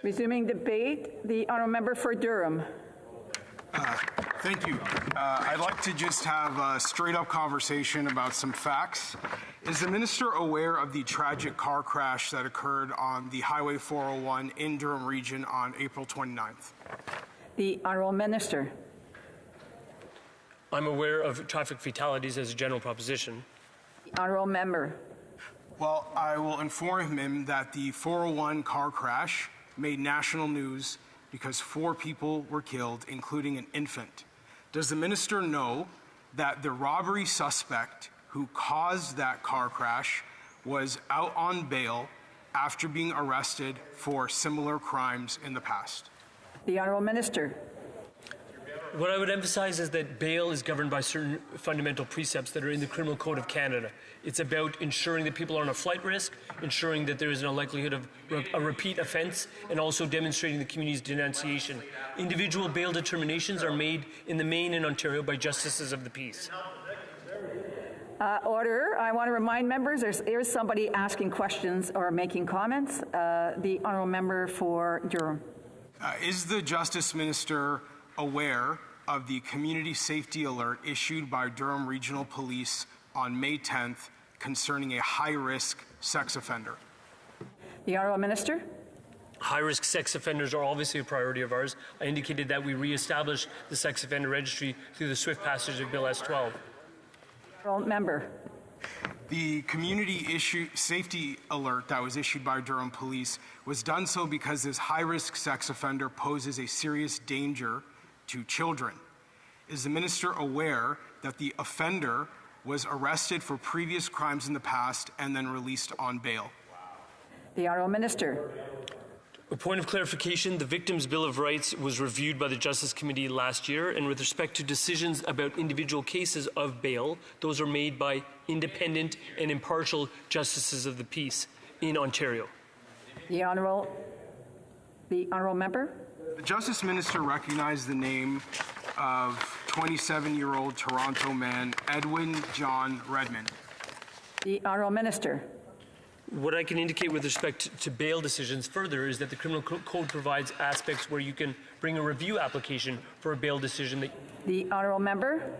Resuming debate, the honourable member for Durham. Thank you. I'd like to just have a straight-up conversation about some facts. Is the minister aware of the tragic car crash that occurred on the Highway 401 in Durham Region on April 29th? The honourable minister. I'm aware of traffic fatalities as a general proposition. The honourable member. Well, I will inform him that the 401 car crash made national news because 4 people were killed, including an infant. Does the minister know that the robbery suspect who caused that car crash was out on bail after being arrested for similar crimes in the past? The honourable minister. What I would emphasize is that bail is governed by certain fundamental precepts that are in the Criminal Code of Canada. It's about ensuring that people are on a flight risk, ensuring that there is no likelihood of a repeat offence, and also demonstrating the community's denunciation. Individual bail determinations are made in the main in Ontario by justices of the peace. Order. I want to remind members there's somebody asking questions or making comments. The honourable member for Durham. Is the Justice Minister aware of the community safety alert issued by Durham Regional Police on May 10th concerning a high-risk sex offender? The honourable minister. High-risk sex offenders are obviously a priority of ours. I indicated that we re-establish the sex offender registry through the swift passage of Bill S-12. Honourable member. The community safety alert that was issued by Durham Police was done so because this high-risk sex offender poses a serious danger to children. Is the minister aware that the offender was arrested for previous crimes in the past and then released on bail? The honourable minister. A point of clarification, the Victims' Bill of Rights was reviewed by the Justice Committee last year, and with respect to decisions about individual cases of bail, those are made by independent and impartial justices of the peace in Ontario. The honourable member. The Justice Minister recognized the name of 27-year-old Toronto man Edwin John Redmond. The honourable minister. What I can indicate with respect to bail decisions further is that the Criminal Code provides aspects where you can bring a review application for a bail decision. The honourable member.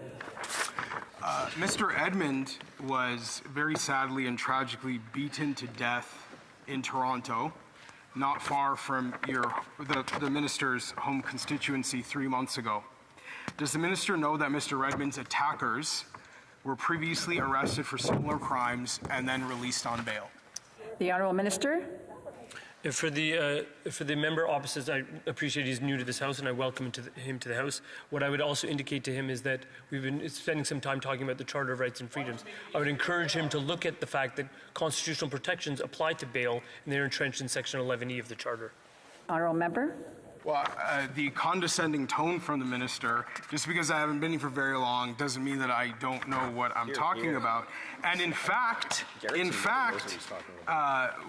Mr. Edmond was very sadly and tragically beaten to death in Toronto, not far from the minister's home constituency 3 months ago. Does the minister know that Mr. Redmond's attackers were previously arrested for similar crimes and then released on bail? The honourable minister. For the member opposite, I appreciate he's new to this House and I welcome him to the House. What I would also indicate to him is that we've been spending some time talking about the Charter of Rights and Freedoms. I would encourage him to look at the fact that constitutional protections apply to bail and they're entrenched in Section 11E of the Charter. Honourable member. Well, the condescending tone from the minister, just because I haven't been here for very long, doesn't mean that I don't know what I'm talking about. And in fact,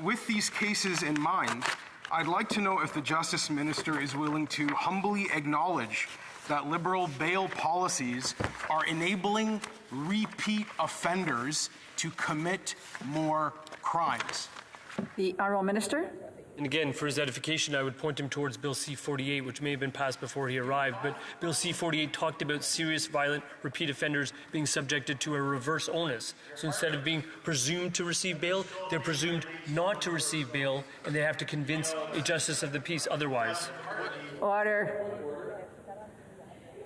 with these cases in mind, I'd like to know if the Justice Minister is willing to humbly acknowledge that Liberal bail policies are enabling repeat offenders to commit more crimes. The honourable minister. And again, for his edification, I would point him towards Bill C-48, which may have been passed before he arrived, but Bill C-48 talked about serious, violent, repeat offenders being subjected to a reverse onus. So instead of being presumed to receive bail, they're presumed not to receive bail, and they have to convince a justice of the peace otherwise. Order.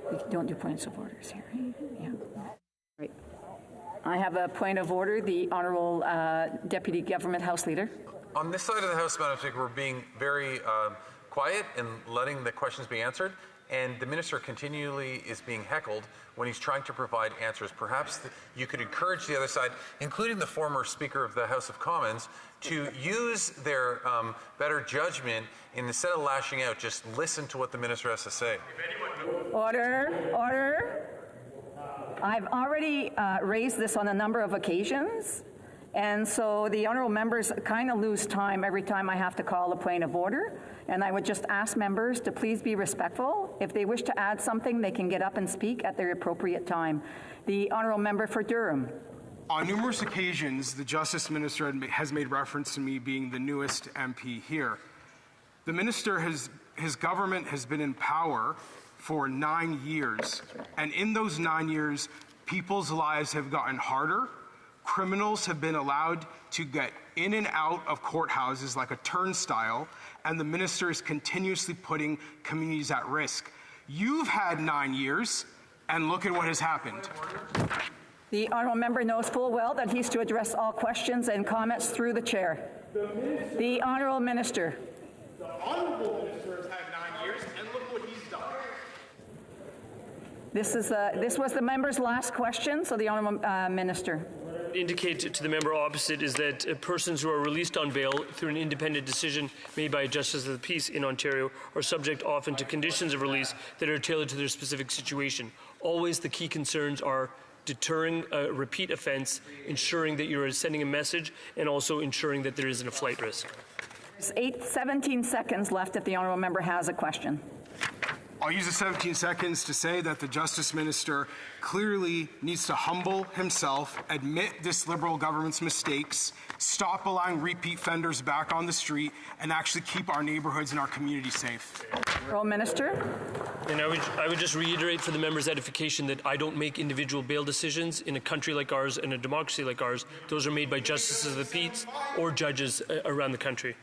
We don't do points of orders here. Yeah. Right. I have a point of order. The Honourable Deputy Government House Leader. On this side of the House, Madam Speaker, we're being very quiet and letting the questions be answered, and the minister continually is being heckled when he's trying to provide answers. Perhaps you could encourage the other side, including the former Speaker of the House of Commons, to use their better judgment and instead of lashing out, just listen to what the minister has to say. Order. Order. I've already raised this on a number of occasions. And so the honourable members kind of lose time every time I have to call a point of order. And I would just ask members to please be respectful. If they wish to add something, they can get up and speak at their appropriate time. The honourable member for Durham. On numerous occasions, the Justice Minister has made reference to me being the newest MP here. The minister his government has been in power for 9 years, and in those 9 years, people's lives have gotten harder. Criminals have been allowed to get in and out of courthouses like a turnstile, and the minister is continuously putting communities at risk. You've had 9 years, and look at what has happened. The honourable member knows full well that he's to address all questions and comments through the chair. The honourable minister. The honourable minister has had 9 years, and look what he's done. This was the member's last question, so the honourable minister. Indicate to the member opposite is that persons who are released on bail through an independent decision made by a justice of the peace in Ontario are subject often to conditions of release that are tailored to their specific situation. Always the key concerns are deterring a repeat offence, ensuring that you're sending a message, and also ensuring that there isn't a flight risk. There's 17 seconds left if the honourable member has a question. I'll use the 17 seconds to say that the Justice Minister clearly needs to humble himself, admit this Liberal government's mistakes, stop allowing repeat offenders back on the street, and actually keep our neighbourhoods and our communities safe. Honourable Minister. And I would just reiterate for the member's edification that I don't make individual bail decisions in a country like ours and a democracy like ours. Those are made by justices of the peace or judges around the country.